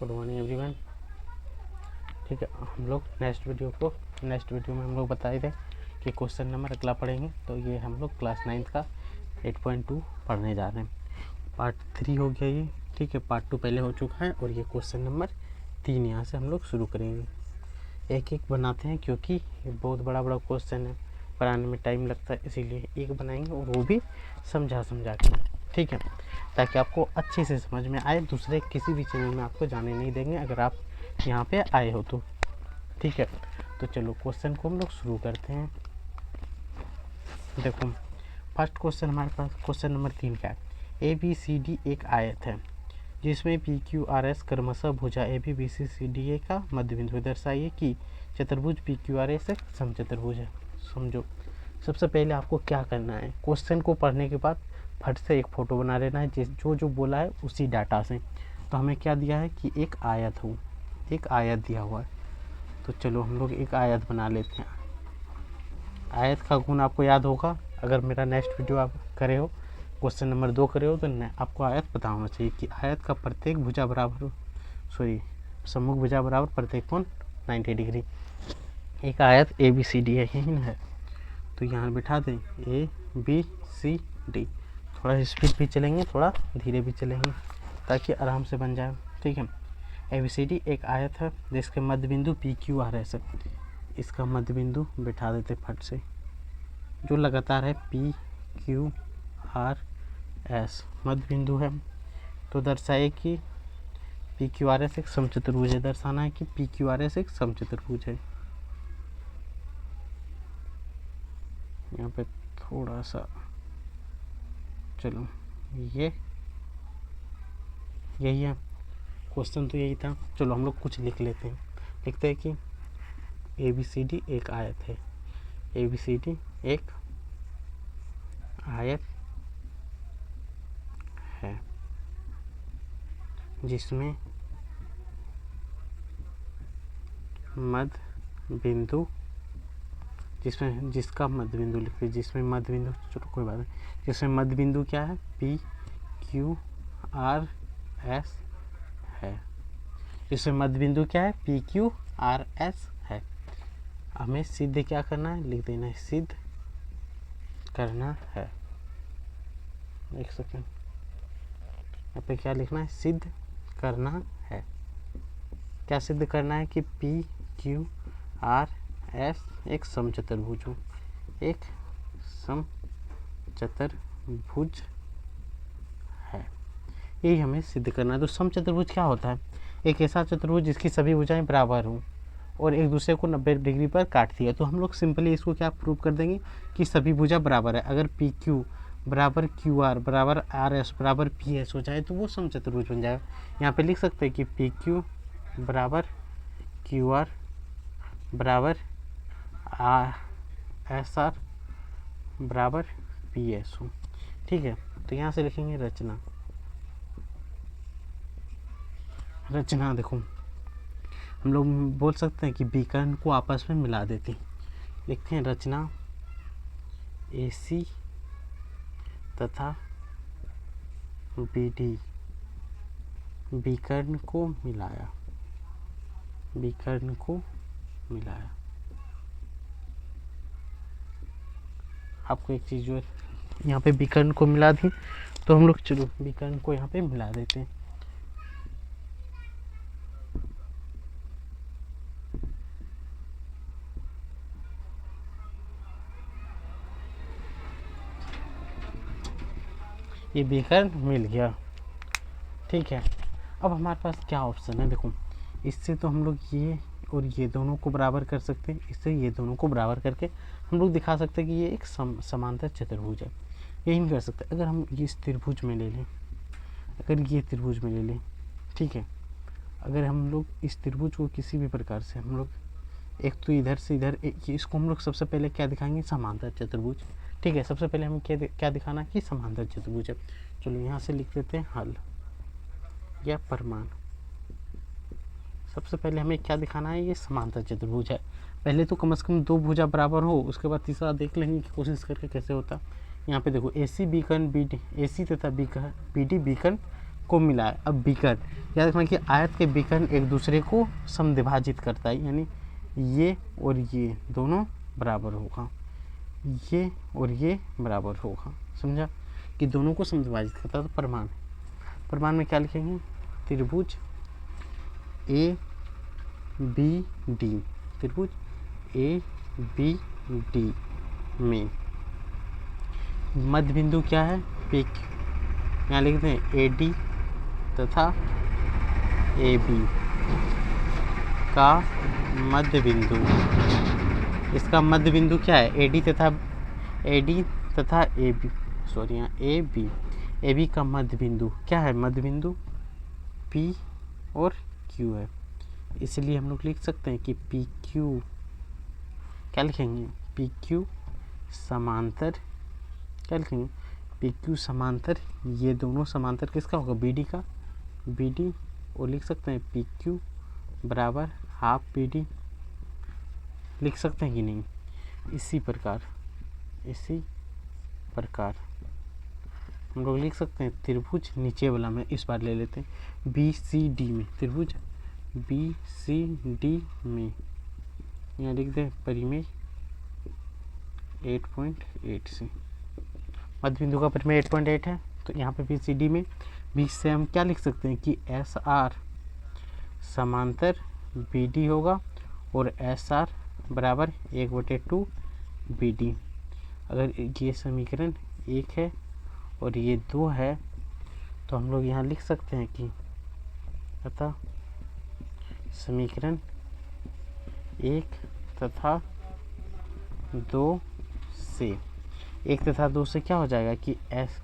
Good morning everyone. ठीक है, हम लोग नेक्स्ट वीडियो में हम लोग बताए थे कि क्वेश्चन नंबर अगला पढ़ेंगे। तो ये हम लोग क्लास 9 का 8.2 पढ़ने जा रहे हैं। पार्ट 3 हो गया ये। ठीक है, पार्ट 2 पहले हो चुका है और ये क्वेश्चन नंबर 3 यहाँ से हम लोग शुरू करेंगे। एक एक बनाते हैं क्योंकि ये बहुत बड़ा क्वेश्चन है, पढ़ाने में टाइम लगता है, इसीलिए एक बनाएंगे और वो भी समझा के। ठीक है, ताकि आपको अच्छे से समझ में आए। दूसरे किसी भी चैनल में आपको जाने नहीं देंगे अगर आप यहाँ पे आए हो तो। ठीक है, तो चलो क्वेश्चन को हम लोग शुरू करते हैं। देखो फर्स्ट क्वेश्चन हमारे पास क्वेश्चन नंबर 3 का है। ABCD एक आयत है जिसमें PQRS क्रमशः भुजा ABBCCDA का मध्य बिंदु दर्शाइए कि चतुर्भुज PQRS एक समचतुर्भुज है। समझो, सबसे पहले आपको क्या करना है, क्वेश्चन को पढ़ने के बाद फट से एक फ़ोटो बना लेना है जो बोला है उसी डाटा से। तो हमें क्या दिया है कि एक आयत हो, एक आयत दिया हुआ है। तो चलो हम लोग एक आयत बना लेते हैं। आयत का गुण आपको याद होगा, अगर मेरा नेक्स्ट वीडियो आप करे हो, क्वेश्चन नंबर 2 करे हो, तो आपको आयत पता होना चाहिए कि आयत का प्रत्येक भुजा बराबर सम्मुख भुजा बराबर प्रत्येक कोण 90 डिग्री। एक आयत ABCD यही ना है, तो यहाँ बिठा दें ABCD। थोड़ा स्पीड भी चलेंगे, थोड़ा धीरे भी चलेंगे ताकि आराम से बन जाए। ठीक है, ABCD एक आयत है जिसके मध्य बिंदु PQRS है। इसका मध्य बिंदु बिठा देते फट से, जो लगातार है PQRS मध्य बिंदु है। तो दर्शाए कि PQRS एक समचतुर्भुज है। दर्शाना है कि PQRS एक समचतुर्भुज है। यहाँ पे थोड़ा सा चलो, यही है क्वेश्चन, तो यही था। चलो हम लोग कुछ लिख लेते हैं। लिखते हैं कि ABCD एक आयत है। ABCD एक आयत है जिसमें मध्य बिंदु जिसका मध्य बिंदु लिखते हैं, जिसमें मध्य बिंदु, चलो कोई बात नहीं, जिसमें मध्य बिंदु क्या है PQRS है। जिसमें मध्य बिंदु क्या है PQRS है। हमें सिद्ध क्या करना है, लिख देना है सिद्ध करना है। एक सेकेंड, यहाँ पे क्या लिखना है, सिद्ध करना है। क्या सिद्ध करना है कि PQRS एक समचतुर्भुज हो, एक समचतुर्भुज है। यही हमें सिद्ध करना है। तो समचतुर्भुज क्या होता है, एक ऐसा चतुर्भुज जिसकी सभी भुजाएं बराबर हों और एक दूसरे को 90 डिग्री पर काटती है। तो हम लोग सिंपली इसको क्या प्रूव कर देंगे कि सभी भुजा बराबर है। अगर PQ बराबर QR बराबर RS बराबर PS हो जाए तो वो समचतुर्भुज बन जाएगा। यहाँ पे लिख सकते हैं कि PQ बराबर QR बराबर SR बराबर PS हो। ठीक है, तो यहाँ से लिखेंगे रचना। देखो हम लोग बोल सकते हैं कि विकर्ण को आपस में मिला देते हैं। लिखते हैं रचना AC तथा BD विकर्ण को मिलाया। आपको एक चीज जो है, यहाँ पे विकर्ण को मिला दी, तो हम लोग चलो विकर्ण को यहाँ पे मिला देते हैं। ये विकर्ण मिल गया। ठीक है, अब हमारे पास क्या ऑप्शन है, देखो इससे तो हम लोग ये और ये दोनों को बराबर कर सकते हैं। इससे ये दोनों को बराबर करके हम लोग दिखा सकते हैं कि ये एक समांतर चतुर्भुज है। यही नहीं कर सकते अगर हम ये इस त्रिभुज में ले लें, अगर ये त्रिभुज में ले लें। ठीक है, अगर हम लोग इस त्रिभुज को किसी भी प्रकार से हम लोग एक तो इधर से इधर इसको हम लोग सबसे पहले क्या दिखाएंगे, समांतर चतुर्भुज। ठीक है, सबसे पहले हमें क्या दिखाना कि समांतर चतुर्भुज है। चलो यहाँ से लिख देते हैं हल या प्रमाण। सबसे पहले हमें क्या दिखाना है, ये समांतर चतुर्भुज है। पहले तो कम से कम 2 भुजा बराबर हो, उसके बाद तीसरा देख लेंगे कि कोशिश करके कैसे होता। यहाँ पे देखो AC विकर्ण BD, AC तथा BD विकर्ण को मिला है। अब विकर्ण, याद रखना कि आयत के विकर्ण एक दूसरे को समद्विभाजित करता है, यानी ये और ये दोनों बराबर होगा, ये और ये बराबर होगा। समझा कि दोनों को समद्विभाजित करता है। तो प्रमाण में क्या लिखेंगे? त्रिभुज ए बी डी, त्रिभुज ए बी डी में मध्य बिंदु क्या है? P Q. यहाँ लिखते हैं ए डी तथा ए बी का मध्य बिंदु, इसका मध्य बिंदु क्या है? ए डी तथा ए बी, सॉरी यहाँ ए बी का मध्य बिंदु क्या है? मध्य बिंदु पी और क्यू है। इसलिए हम लोग लिख सकते हैं कि पी क्यू, क्या लिखेंगे? पी क्यू समांतर, क्या लिखेंगे? पी क्यू समांतर, ये दोनों समांतर किसका होगा? बी डी का, बी डी, और लिख सकते हैं पी क्यू बराबर हाफ बी डी, लिख सकते हैं कि नहीं? इसी प्रकार हम लोग लिख सकते हैं त्रिभुज, नीचे वाला में इस बार ले लेते हैं बी सी डी में, त्रिभुज बी सी डी में यहाँ लिख दें परिमेय 8.8 से, मध्य बिंदु का परिमेय 8.8 है। तो यहाँ पे बी सी डी में बी से हम क्या लिख सकते हैं कि एस आर समांतर बी डी होगा और एस आर बराबर 1/2 बी डी। अगर ये समीकरण 1 है और ये 2 है तो हम लोग यहाँ लिख सकते हैं कि अतः समीकरण 1 तथा 2 से, 1 तथा 2 से क्या हो जाएगा कि एस,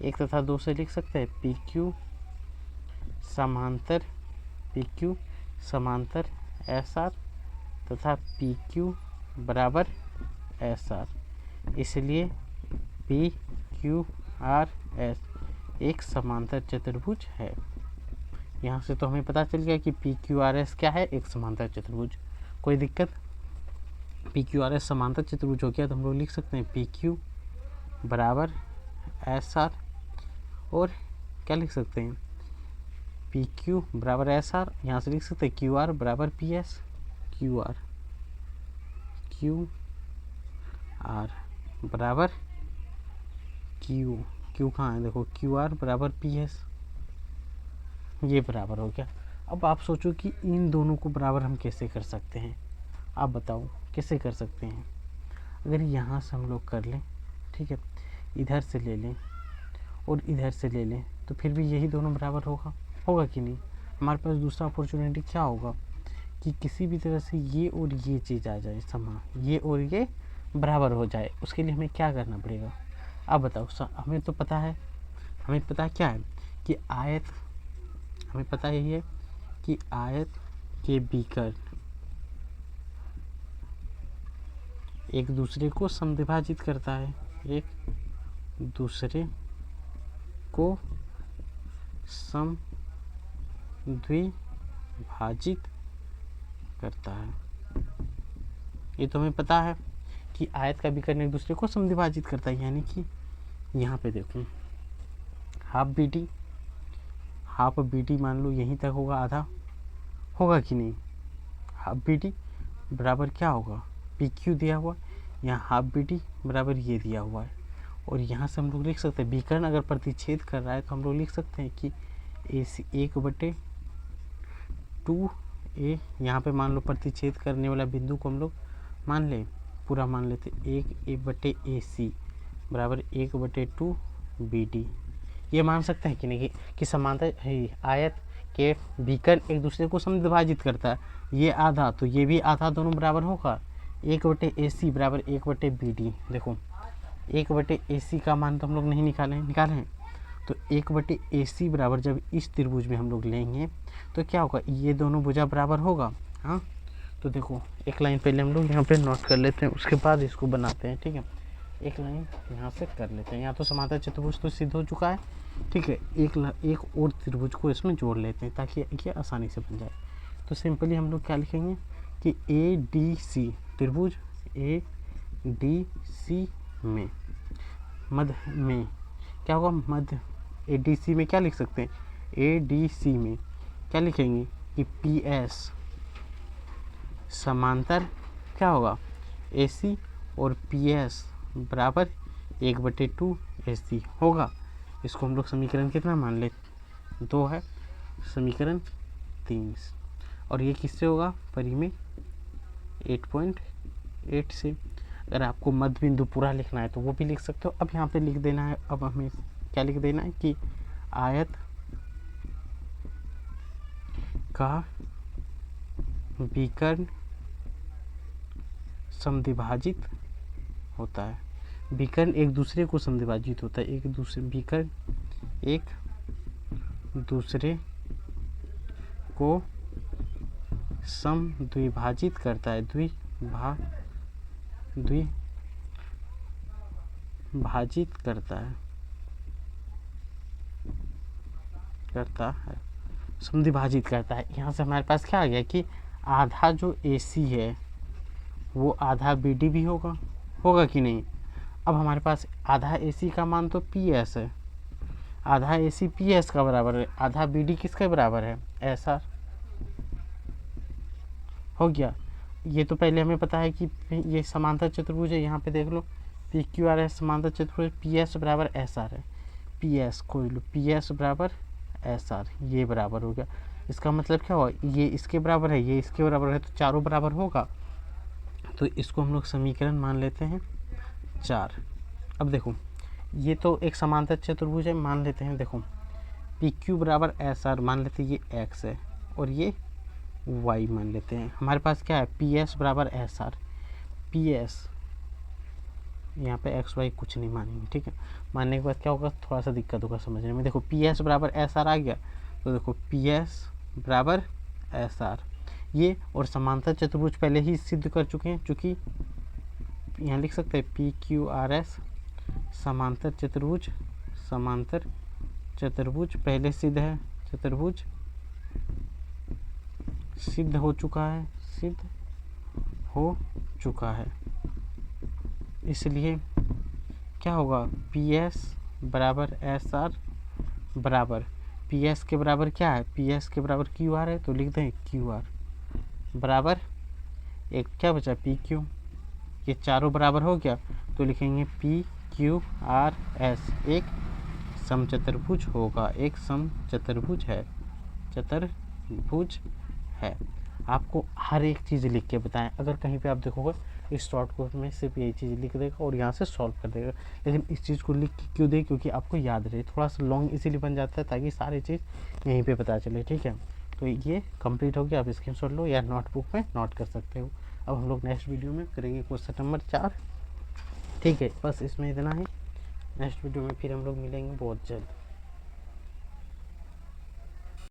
1 तथा 2 से लिख सकते हैं पी क्यू समांतर एस आर तथा पी क्यू बराबर एस आर। इसलिए पी क्यू आर एस एक समांतर चतुर्भुज है। यहाँ से तो हमें पता चल गया कि पी क्यू आर एस क्या है? एक समांतर चतुर्भुज। कोई दिक्कत? पी क्यू आर एस समांतर चतुर्भुज हो गया तो हम लोग लिख सकते हैं पी क्यू बराबर एस आर, और क्या लिख सकते हैं? पी क्यू बराबर एस आर, यहाँ से लिख सकते हैं क्यू आर बराबर पी एस, क्यू आर बराबर क्यू कहाँ है? देखो क्यू आर बराबर पी एस, ये बराबर हो गया। अब आप सोचो कि इन दोनों को बराबर हम कैसे कर सकते हैं? आप बताओ कैसे कर सकते हैं? अगर यहाँ से हम लोग कर लें, ठीक है, इधर से ले लें और इधर से ले लें तो फिर भी यही दोनों बराबर होगा कि नहीं? हमारे पास दूसरा अपॉर्चुनिटी क्या होगा कि किसी भी तरह से ये और ये चीज़ आ जाए, समान ये और ये बराबर हो जाए। उसके लिए हमें क्या करना पड़ेगा? आप बताओ। हमें तो पता है, हमें पता क्या है कि आयत, हमें पता यही है कि आयत के विकर्ण एक दूसरे को समद्विभाजित करता है, एक दूसरे को समद्विभाजित करता है। ये तो हमें पता है कि आयत का विकर्ण एक दूसरे को समद्विभाजित करता है, यानी कि यहाँ पे देखूँ हाफ बी डी मान लो यहीं तक होगा, आधा होगा कि नहीं? हाफ बी डी बराबर क्या होगा? पी क्यू दिया हुआ, यहाँ हाफ बी डी बराबर ये दिया हुआ है। और यहाँ से हम लोग लिख सकते हैं विकर्ण अगर प्रतिच्छेद कर रहा है तो हम लोग लिख सकते हैं कि ए सी 1/2 ए, यहाँ पे मान लो प्रतिच्छेद करने वाला बिंदु को हम लोग मान लें, पूरा मान लेते 1/AC बराबर 1/2 बी डी। ये मान सकते हैं कि नहीं कि समांतर आयत के विकर्ण एक दूसरे को समद्विभाजित करता है। ये आधा तो ये भी आधा, दोनों बराबर होगा। 1/AC बराबर 1/BD। देखो 1/AC का मान तो हम लोग नहीं निकाले हैं, तो 1/AC बराबर जब इस त्रिभुज में हम लोग लेंगे तो क्या होगा? ये दोनों भुजा बराबर होगा। हाँ, तो देखो एक लाइन पहले हम लोग यहाँ पे नोट कर लेते हैं, उसके बाद इसको बनाते हैं। ठीक है, एक लाइन यहाँ से कर लेते हैं। यहाँ तो समांतर चतुर्भुज तो सिद्ध हो चुका है। ठीक है, एक और त्रिभुज को इसमें जोड़ लेते हैं ताकि ये आसानी से बन जाए। तो सिंपली हम लोग क्या लिखेंगे कि ADC त्रिभुज ADC में मध्य में क्या होगा? मध्य ADC में क्या लिख सकते हैं, ADC में क्या लिखेंगे कि PS समांतर क्या होगा AC और PS बराबर 1/2 AC होगा। इसको हम लोग समीकरण कितना मान ले, 2 है, समीकरण 3। और ये किससे होगा, परिमेय 8.8 से। अगर आपको मध्य बिंदु पूरा लिखना है तो वो भी लिख सकते हो। अब यहाँ पे लिख देना है, अब हमें क्या लिख देना है कि आयत का विकर्ण समद्विभाजित होता है। विकर्ण एक दूसरे को समद्विभाजित होता है, विकर्ण एक दूसरे को समद्विभाजित करता है, द्विभाजित करता है, समद्विभाजित करता है। यहाँ से हमारे पास क्या आ गया कि आधा जो AC है वो आधा BD भी होगा कि नहीं। अब हमारे पास आधा AC का मान तो PS है, आधा AC PS का बराबर है, आधा BD किसके बराबर है, SR हो गया। ये तो पहले हमें पता है कि ये समांतर चतुर्भुज है, यहाँ पे देख लो PQRS समांतर चतुर्भुज, PS बराबर SR है, PS खोज लो, PS बराबर SR, ये बराबर हो गया। इसका मतलब क्या हुआ, ये इसके बराबर है, ये इसके बराबर है, तो चारों बराबर होगा, तो इसको हम लोग समीकरण मान लेते हैं 4। अब देखो ये तो एक समांतर चतुर्भुज है, मान लेते हैं, देखो PQ बराबर SR मान लेते हैं, ये X है और ये Y मान लेते हैं। हमारे पास क्या है, PS बराबर SR, PS यहाँ पे XY कुछ नहीं मानेंगे, ठीक है। मानने के बाद क्या होगा, थोड़ा सा दिक्कत होगा समझने में। देखो PS बराबर SR आ गया, तो देखो PS बराबर SR ये, और समांतर चतुर्भुज पहले ही सिद्ध कर चुके हैं, चूँकि यहाँ लिख सकते हैं PQRS समांतर चतुर्भुज पहले सिद्ध है, चतुर्भुज सिद्ध हो चुका है, इसलिए क्या होगा, PS बराबर SR बराबर, PS के बराबर क्या है, PS के बराबर QR है, तो लिख दें QR बराबर एक क्या बचा PQ, ये चारों बराबर हो गया, तो लिखेंगे PQRS एक समचतुर्भुज होगा, एक समचतुर्भुज है। आपको हर एक चीज़ लिख के बताएं, अगर कहीं पे आप देखोगे इस शॉर्ट कोर्स में सिर्फ यही चीज़ लिख देगा और यहाँ से सॉल्व कर देगा, लेकिन इस चीज़ को लिख के क्यों दे, क्योंकि आपको याद रहे, थोड़ा सा लॉन्ग इसीलिए बन जाता है ताकि सारी चीज़ यहीं पे पता चले, ठीक है। तो ये कंप्लीट हो गया, आप स्क्रीनशॉट लो या नोटबुक में नोट कर सकते हो। अब हम लोग नेक्स्ट वीडियो में करेंगे क्वेश्चन नंबर 4, ठीक है। बस इसमें इतना ही, नेक्स्ट वीडियो में फिर हम लोग मिलेंगे बहुत जल्द।